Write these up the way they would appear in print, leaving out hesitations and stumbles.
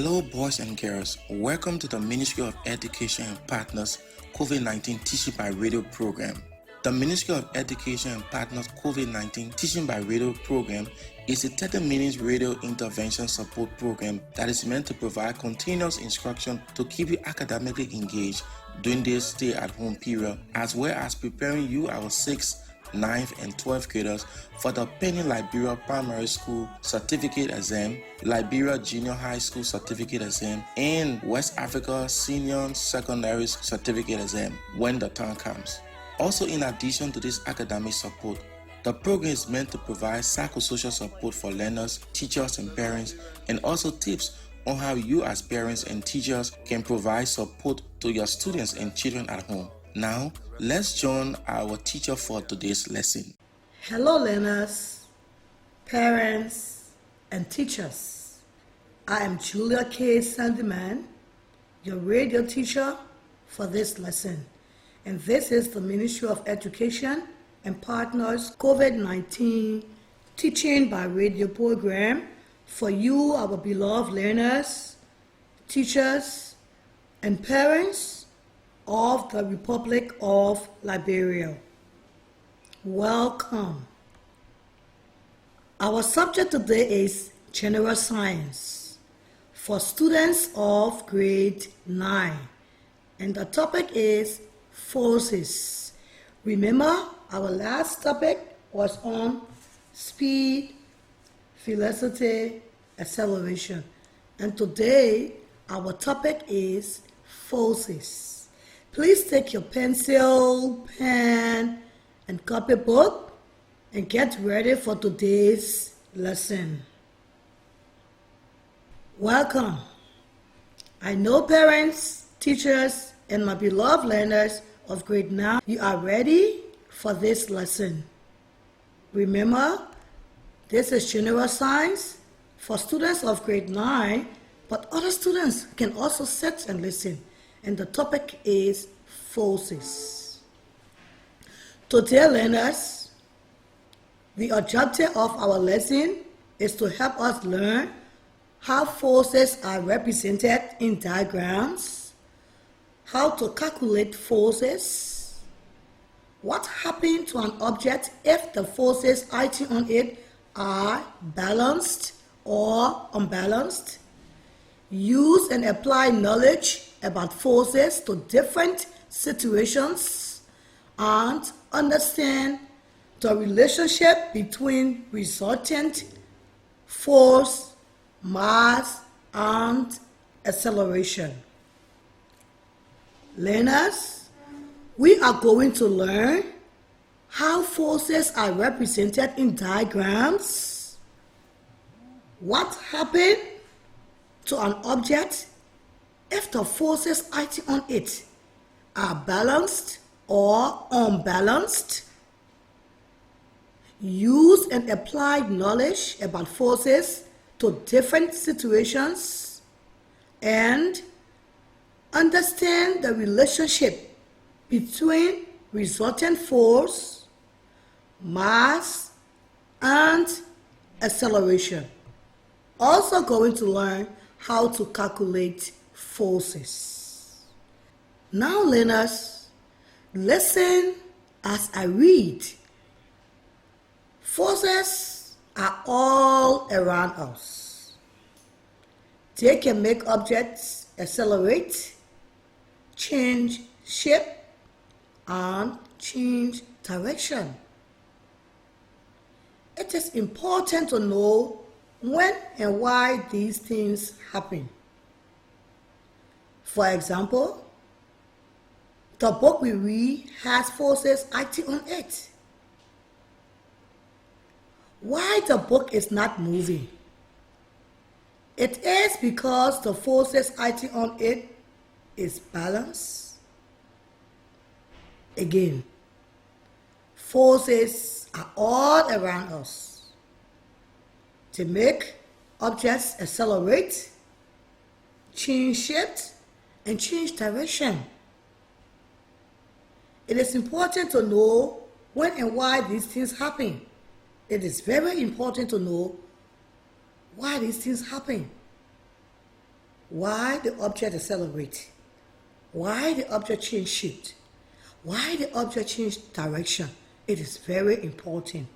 Hello, boys and girls. Welcome to the Ministry of Education and Partners COVID-19 Teaching by Radio program. The Ministry of Education and Partners COVID-19 Teaching by Radio program is a 30-minute radio intervention support program that is meant to provide continuous instruction to keep you academically engaged during this stay-at-home period, as well as preparing you, our 6th, 9th, and 12th graders for the pending Liberia Primary School Certificate Exam, Liberia Junior High School Certificate Exam, and West Africa Senior Secondary Certificate Exam when the time comes. Also, in addition to this academic support, the program is meant to provide psychosocial support for learners, teachers, and parents, and also tips on how you as parents and teachers can provide support to your students and children at home. Now, let's join our teacher for today's lesson. Hello learners, parents, and teachers. I am Julia K. Sandiman, your radio teacher for this lesson. And this is the Ministry of Education and Partners COVID-19 Teaching by Radio program for you, our beloved learners, teachers, and parents of the Republic of Liberia. Welcome. Our subject today is General Science for students of grade 9, and the topic is forces. Remember, our last topic was on speed, velocity, acceleration, and today our topic is forces. Please take your pencil, pen, and copybook and get ready for today's lesson. Welcome. I know parents, teachers, and my beloved learners of grade 9, you are ready for this lesson. Remember, this is general science for students of grade 9, but other students can also sit and listen. And the topic is forces. Today, learners, the objective of our lesson is to help us learn how forces are represented in diagrams, how to calculate forces, what happens to an object if the forces acting on it are balanced or unbalanced, use and apply knowledge about forces to different situations, and understand the relationship between resultant force, mass, and acceleration. Learners, we are going to learn how forces are represented in diagrams, what happens to an object if the forces acting on it are balanced or unbalanced, use and apply knowledge about forces to different situations, and understand the relationship between resultant force, mass, and acceleration. Also going to learn how to calculate forces. Now, learners, listen as I read. Forces are all around us. They can make objects accelerate, change shape, and change direction. It is important to know when and why these things happen. For example, the book we read has forces acting on it. Why the book is not moving? It is because the forces acting on it is balanced. Again, forces are all around us. They make objects accelerate, change shape, and change direction. It is important to know when and why these things happen. It is very important to know why these things happen. why the object accelerates, why the object change shape, why the object change direction. It is very important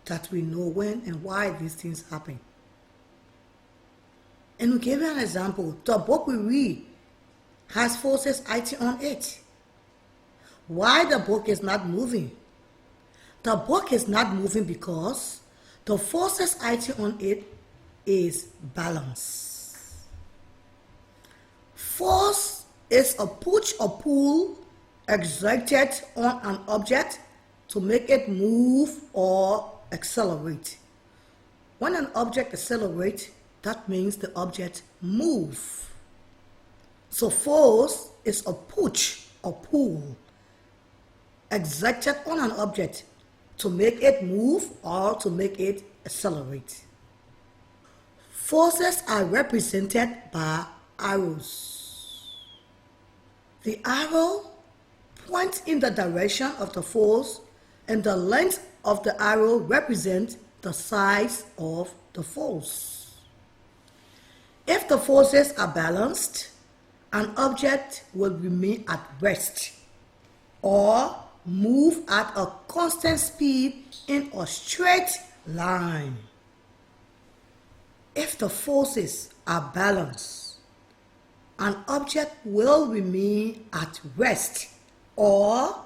that we know when and why these things happen. And we give you an example. The book we read has forces acting on it. Why the book is not moving? The book is not moving because the forces acting on it is balance. Force is a push or pull exerted on an object to make it move or accelerate. When an object accelerates, that means the object moves. So force is a push or pull exerted on an object to make it move or to make it accelerate. Forces are represented by arrows. The arrow points in the direction of the force, and the length of the arrow represents the size of the force. If the forces are balanced, an object will remain at rest or move at a constant speed in a straight line. If the forces are balanced, an object will remain at rest, or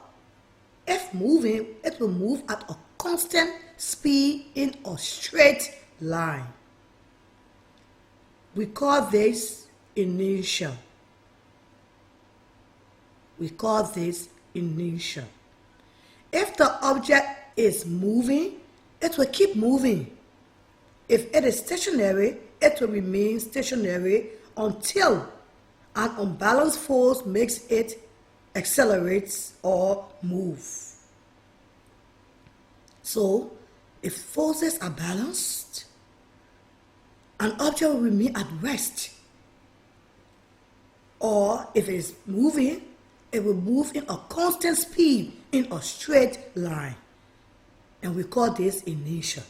if moving, it will move at a constant speed in a straight line. We call this inertia. We call this inertia. If the object is moving, it will keep moving. If it is stationary, it will remain stationary until an unbalanced force makes it accelerate or move. So, if forces are balanced, an object will remain at rest. Or if it is moving, it will move in a constant speed in a straight line. And we call this inertia.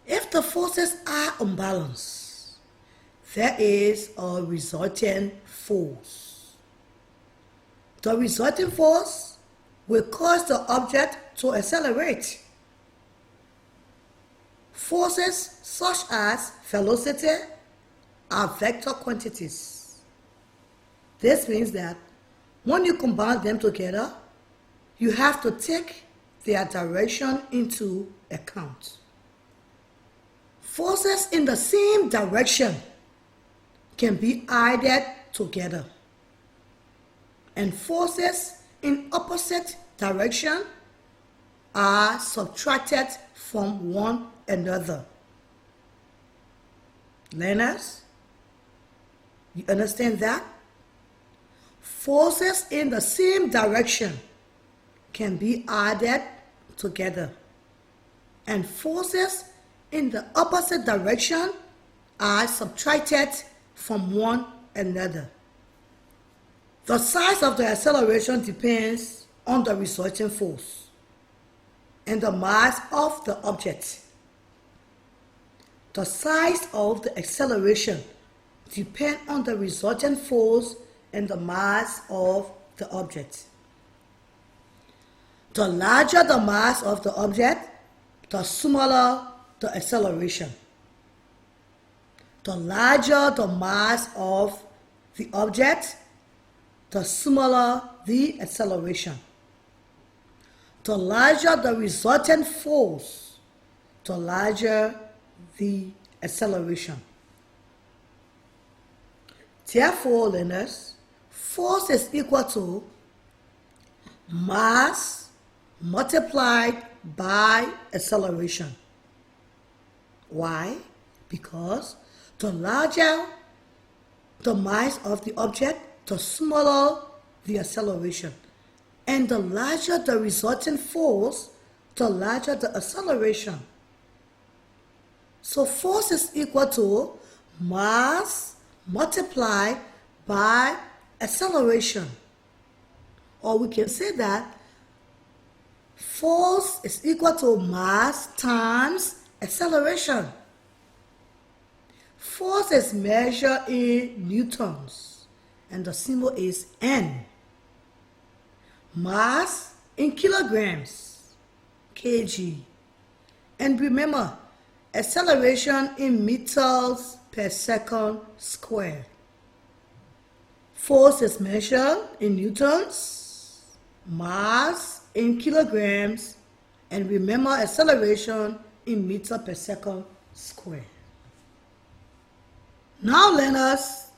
If the forces are unbalanced, there is a resultant force. The resulting force will cause the object to accelerate. Forces such as velocity are vector quantities. This means that when you combine them together, you have to take their direction into account. Forces in the same direction can be added together, and forces in opposite direction are subtracted from one another. Learners, you understand that? Forces in the same direction can be added together, and forces in the opposite direction are subtracted from one another. The size of the acceleration depends on the resulting force and the mass of the object. The size of the acceleration depends on the resultant force and the mass of the object. The larger the mass of the object, the smaller the acceleration. The larger the mass of the object, the smaller the acceleration. The larger the resultant force, the larger the acceleration. Therefore, learners, force is equal to mass multiplied by acceleration. Why? Because the larger the mass of the object, the smaller the acceleration. And the larger the resultant force, the larger the acceleration. So force is equal to mass multiplied by acceleration. Or we can say that force is equal to mass times acceleration. Force is measured in newtons, and the symbol is N. Mass in kilograms, kg. And remember, acceleration in meters per second squared. Force is measured in newtons, mass in kilograms, and remember acceleration in meter per second squared. Now learners,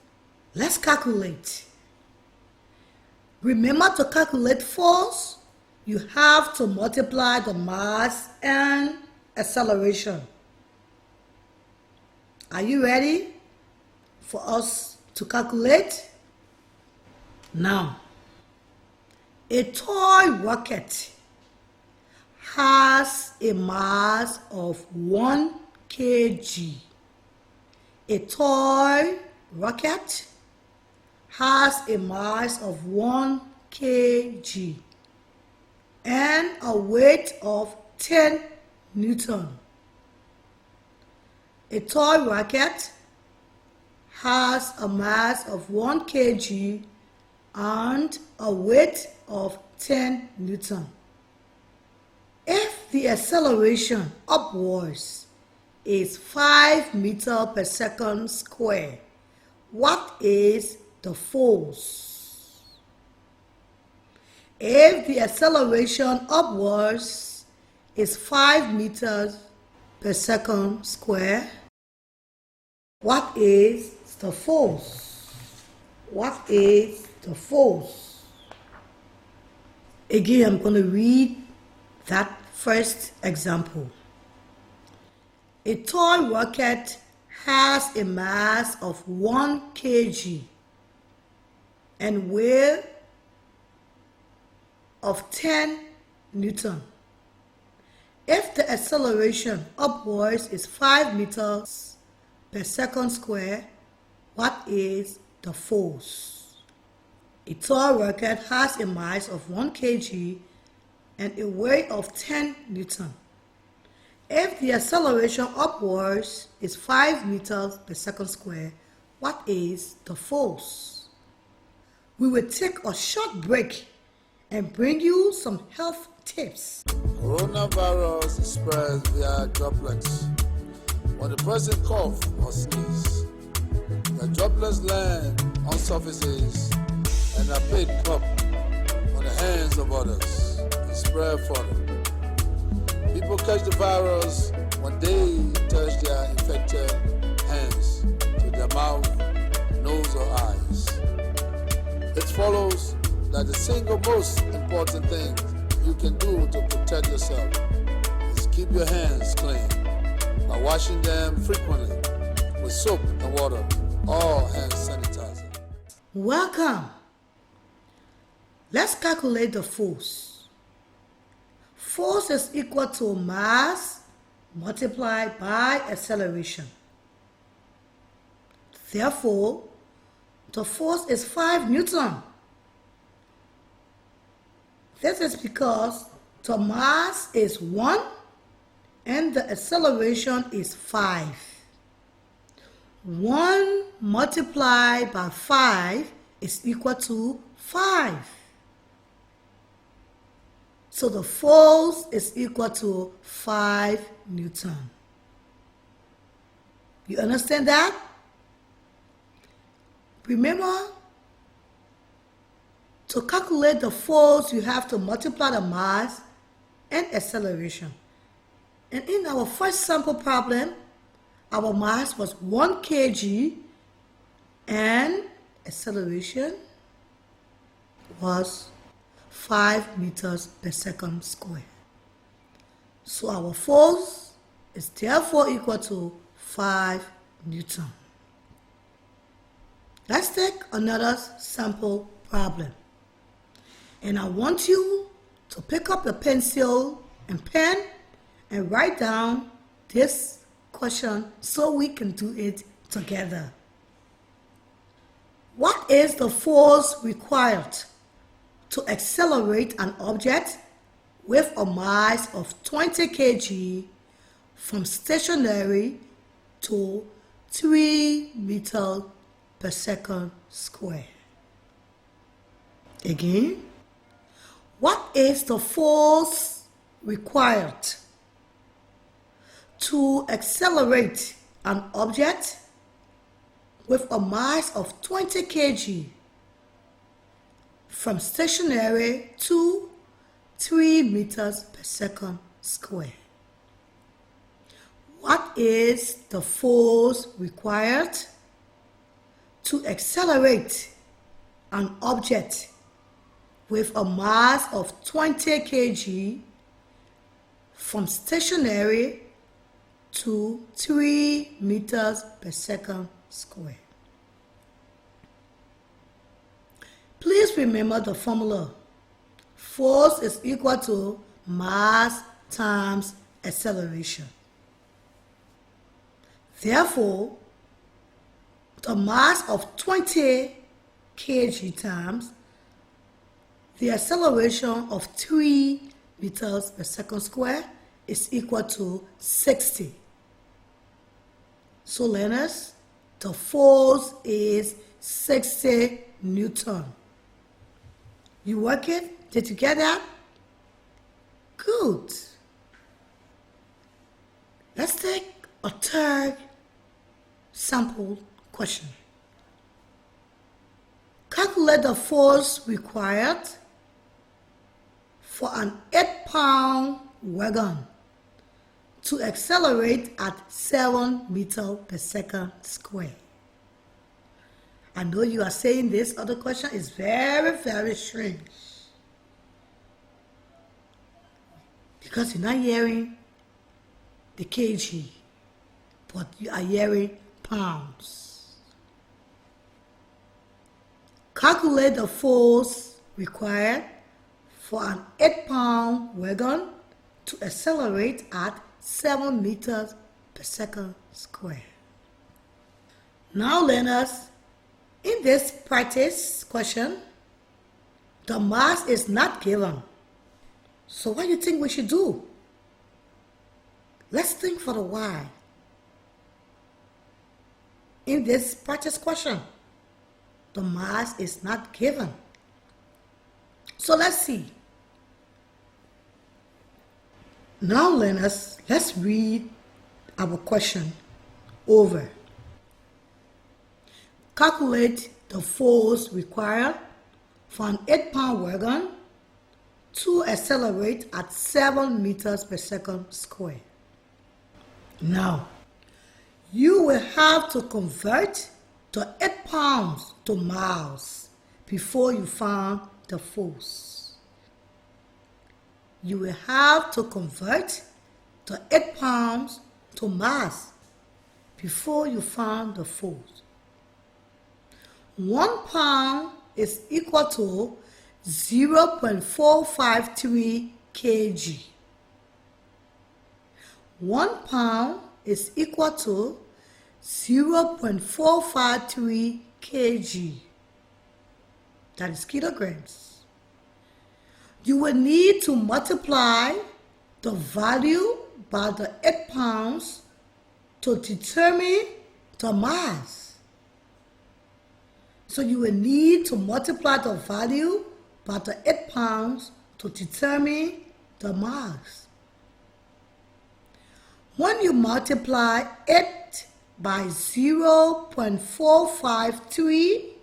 let's calculate. Remember, to calculate force, you have to multiply the mass and acceleration. Are you ready for us to calculate? Now, a toy rocket has a mass of 1 kg. A toy rocket has a mass of 1 kg and a weight of 10 newton. A toy rocket has a mass of 1 kg and a weight of 10 newton. If the acceleration upwards is 5 meters per second square, what is the force? If the acceleration upwards is 5 meters per second square, what is the force? What is the force? Again, I'm going to read that first example. A toy rocket has a mass of 1 kg and weight of 10 newton. If the acceleration upwards is 5 meters per second square, what is the force? A toy rocket has a mass of 1 kg and a weight of 10 newton. If the acceleration upwards is 5 meters per second square, what is the force? We will take a short break and bring you some health tips. Coronavirus spreads via droplets. When the person coughs or sneezes, the droplets land on surfaces and are picked up on the hands of others and spread further. People catch the virus when they touch their infected hands to their mouth, nose, or eyes. It follows that the single most important thing you can do to protect yourself is keep your hands clean by washing them frequently with soap and water or hand sanitizer. Welcome. Let's calculate the force. Force is equal to mass multiplied by acceleration. Therefore, the force is 5 newton. This is because the mass is 1 and the acceleration is 5. 1 multiplied by 5 is equal to 5. So the force is equal to 5 newton. You understand that? Remember, to calculate the force, you have to multiply the mass and acceleration. And in our first sample problem, our mass was 1 kg and acceleration was 5 meters per second square. So our force is therefore equal to 5 newton. Let's take another sample problem. And I want you to pick up a pencil and pen and write down this question so we can do it together. What is the force required to accelerate an object with a mass of 20 kg from stationary to 3 meters per second squared. Again, what is the force required to accelerate an object with a mass of 20 kg from stationary to 3 meters per second squared? What is the force required to accelerate an object with a mass of 20 kg from stationary to 3 meters per second squared? Please remember the formula. Force is equal to mass times acceleration. Therefore, the mass of 20 kg times the acceleration of 3 meters per second squared is equal to 60. So learners, the force is 60 Newton. You work it? Did you get that? Good. Let's take a third sample question. Calculate the force required for an 8-pound wagon to accelerate at 7 meters per second squared. I know you are saying this other question is very, very strange, because you're not hearing the kg, but you are hearing pounds. Calculate the force required for an 8-pound wagon to accelerate at 7 meters per second squared. Now learners, in this practice question, the mass is not given. So what do you think we should do? Let's think for a while. In this practice question, the mass is not given. So let's see. Now learners, let's read our question over. Calculate the force required for an 8-pound wagon to accelerate at 7 meters per second squared. Now, you will have to convert the 8 pounds to miles before you find the force. You will have to convert the 8 pounds to mass before you find the force. 1 pound is equal to 0.453 kg. 1 pound is equal to 0.453 kg. That is kilograms. You will need to multiply the value by the 8 pounds to determine the mass. So you will need to multiply the value by the 8 pounds to determine the mass. When you multiply 8 by 0.453,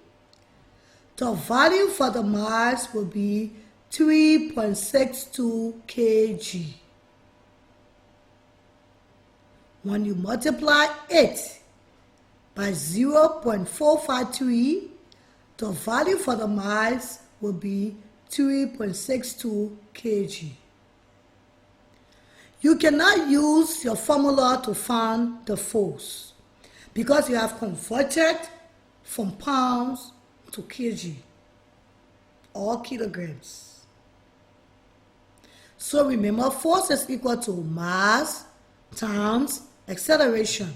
the value for the mass will be 3.62 kg. When you multiply 8 by 0.453, the value for the mass will be 3.62 kg. You cannot use your formula to find the force because you have converted from pounds to kg or kilograms. So remember, force is equal to mass times acceleration.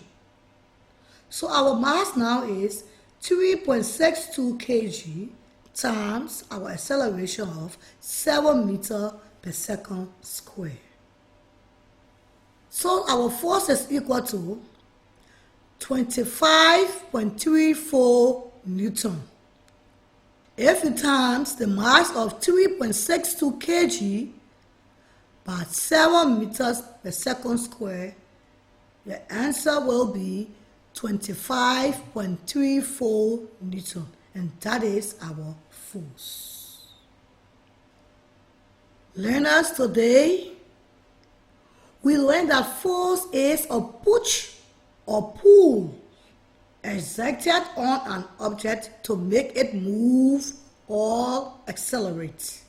So our mass now is 3.62 kg times our acceleration of 7 meters per second squared. So our force is equal to 25.34 Newton. If you times the mass of 3.62 kg by 7 meters per second square, the answer will be 25.34 Newton, and that is our force. Learners, today we learned that force is a push or pull exerted on an object to make it move or accelerate.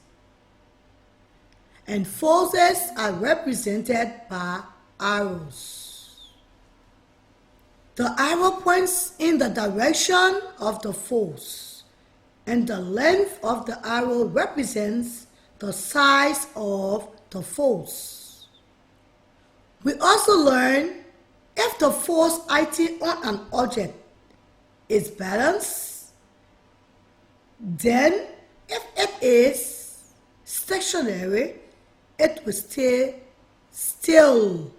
And forces are represented by arrows. The arrow points in the direction of the force, and the length of the arrow represents the size of the force. We also learn if the force acting on an object is balanced, then if it is stationary, it will stay still,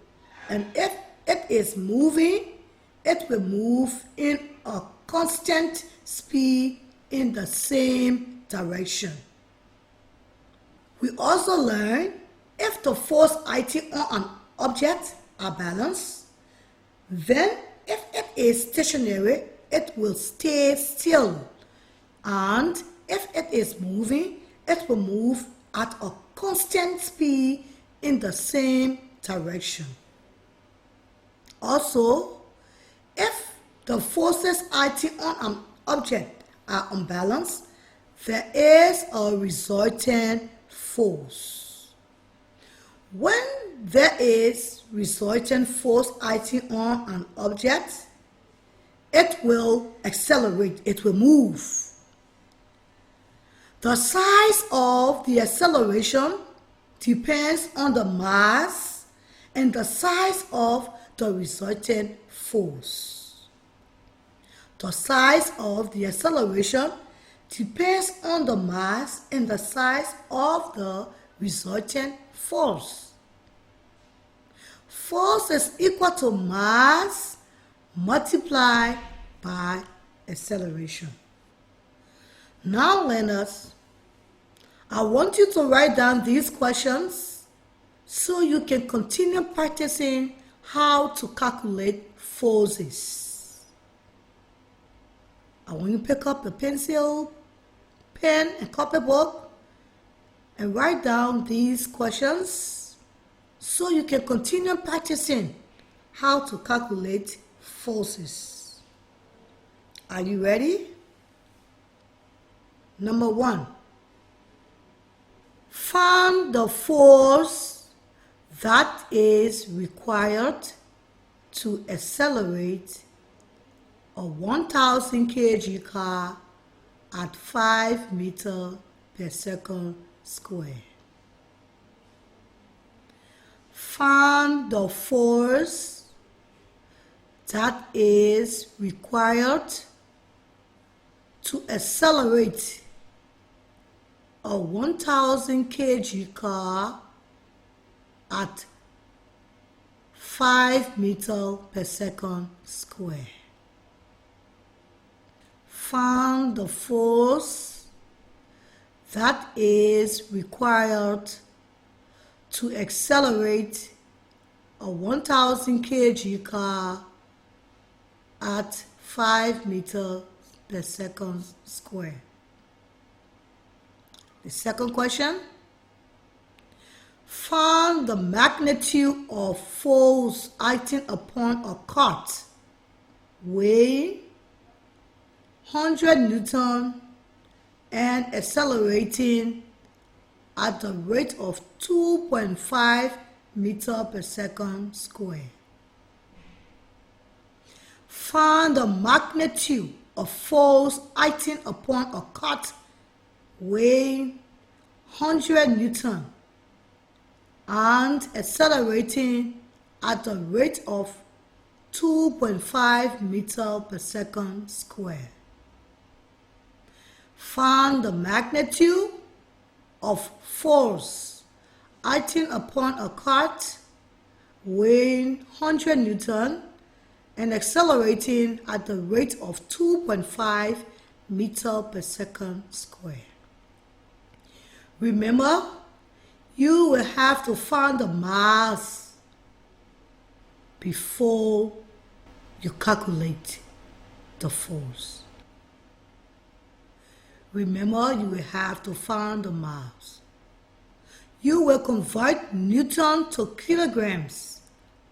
and if it is moving, it will move in a constant speed in the same direction. We also learn if the force acting on an object are balanced, then if it is stationary, it will stay still, and if it is moving, it will move at a constant speed in the same direction. Also, if the forces acting on an object are unbalanced, there is a resultant force. When there is resultant force acting on an object, it will accelerate, it will move. The size of the acceleration depends on the mass and the size of the resultant force. The size of the acceleration depends on the mass and the size of the resultant force. Force is equal to mass multiplied by acceleration. Now, learners, I want you to write down these questions so you can continue practicing how to calculate forces. I want you to pick up a pencil, pen, and copybook and write down these questions so you can continue practicing how to calculate forces. Are you ready? Number 1. Find the force that is required to accelerate a 1000 kg car at 5 meters per second square. Find the force that is required to accelerate a 1000 kg car at 5 meters per second square. Find the force that is required to accelerate a 1000 kg car at 5 meters per second square. The second question, find the magnitude of force acting upon a cart weighing 100 Newton and accelerating at the rate of 2.5 meters per second square. Find the magnitude of force acting upon a cart weighing 100 Newton and accelerating at the rate of 2.5 meters per second square. Find the magnitude of force acting upon a cart weighing 100 Newton and accelerating at the rate of 2.5 meters per second square. Remember, you will have to find the mass before you calculate the force. Remember, you will have to find the mass. You will convert Newton to kilograms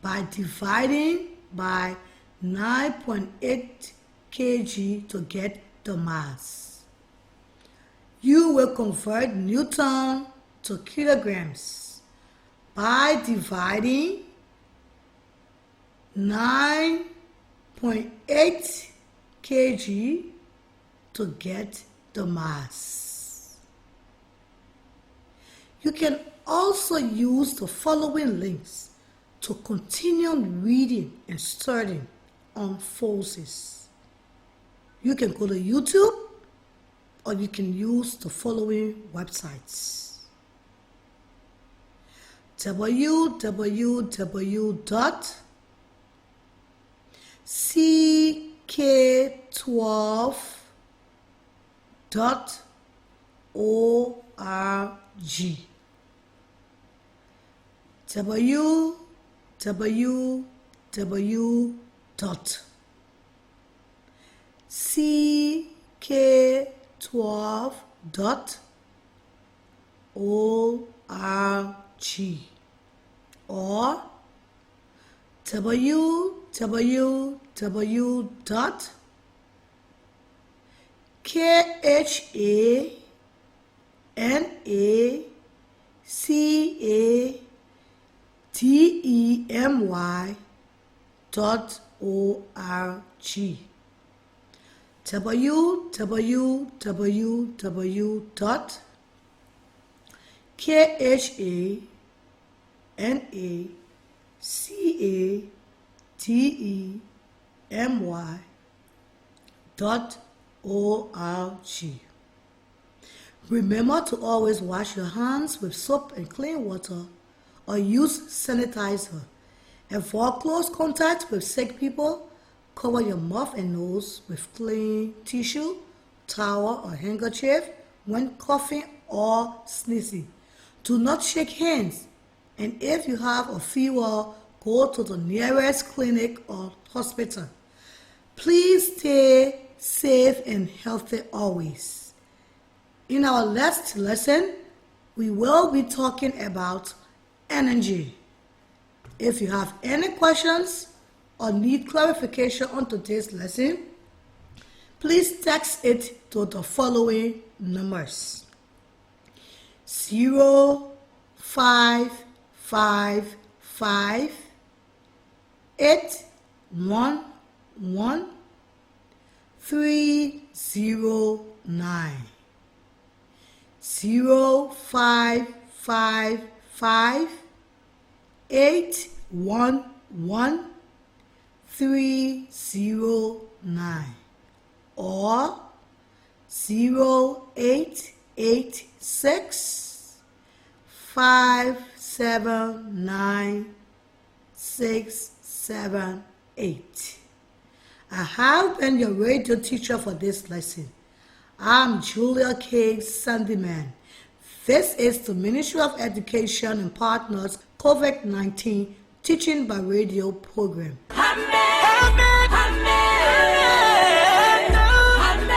by dividing by 9.8 kg to get the mass. You will convert Newton to kilograms by dividing 9.8 kg to get the mass. You can also use the following links to continue reading and studying on forces. You can go to YouTube, or you can use the following websites: ck12.org, www.ck12.org, or www.khanacademy.org, www.khanacademy.org. Remember to always wash your hands with soap and clean water, or use sanitizer. Avoid close contact with sick people. Cover your mouth and nose with clean tissue, towel, or handkerchief when coughing or sneezing. Do not shake hands, and if you have a fever, go to the nearest clinic or hospital. Please stay safe and healthy always. In our last lesson, we will be talking about energy. If you have any questions or need clarification on today's lesson, please text it to the following numbers: 0555-811-309. 0555-811-309, or 0886-579-678. I have been your radio teacher for this lesson. I'm Julia K. Sandiman. This is the Ministry of Education and Partners COVID-19 Teaching by Radio program. Amen. Amen. Amen.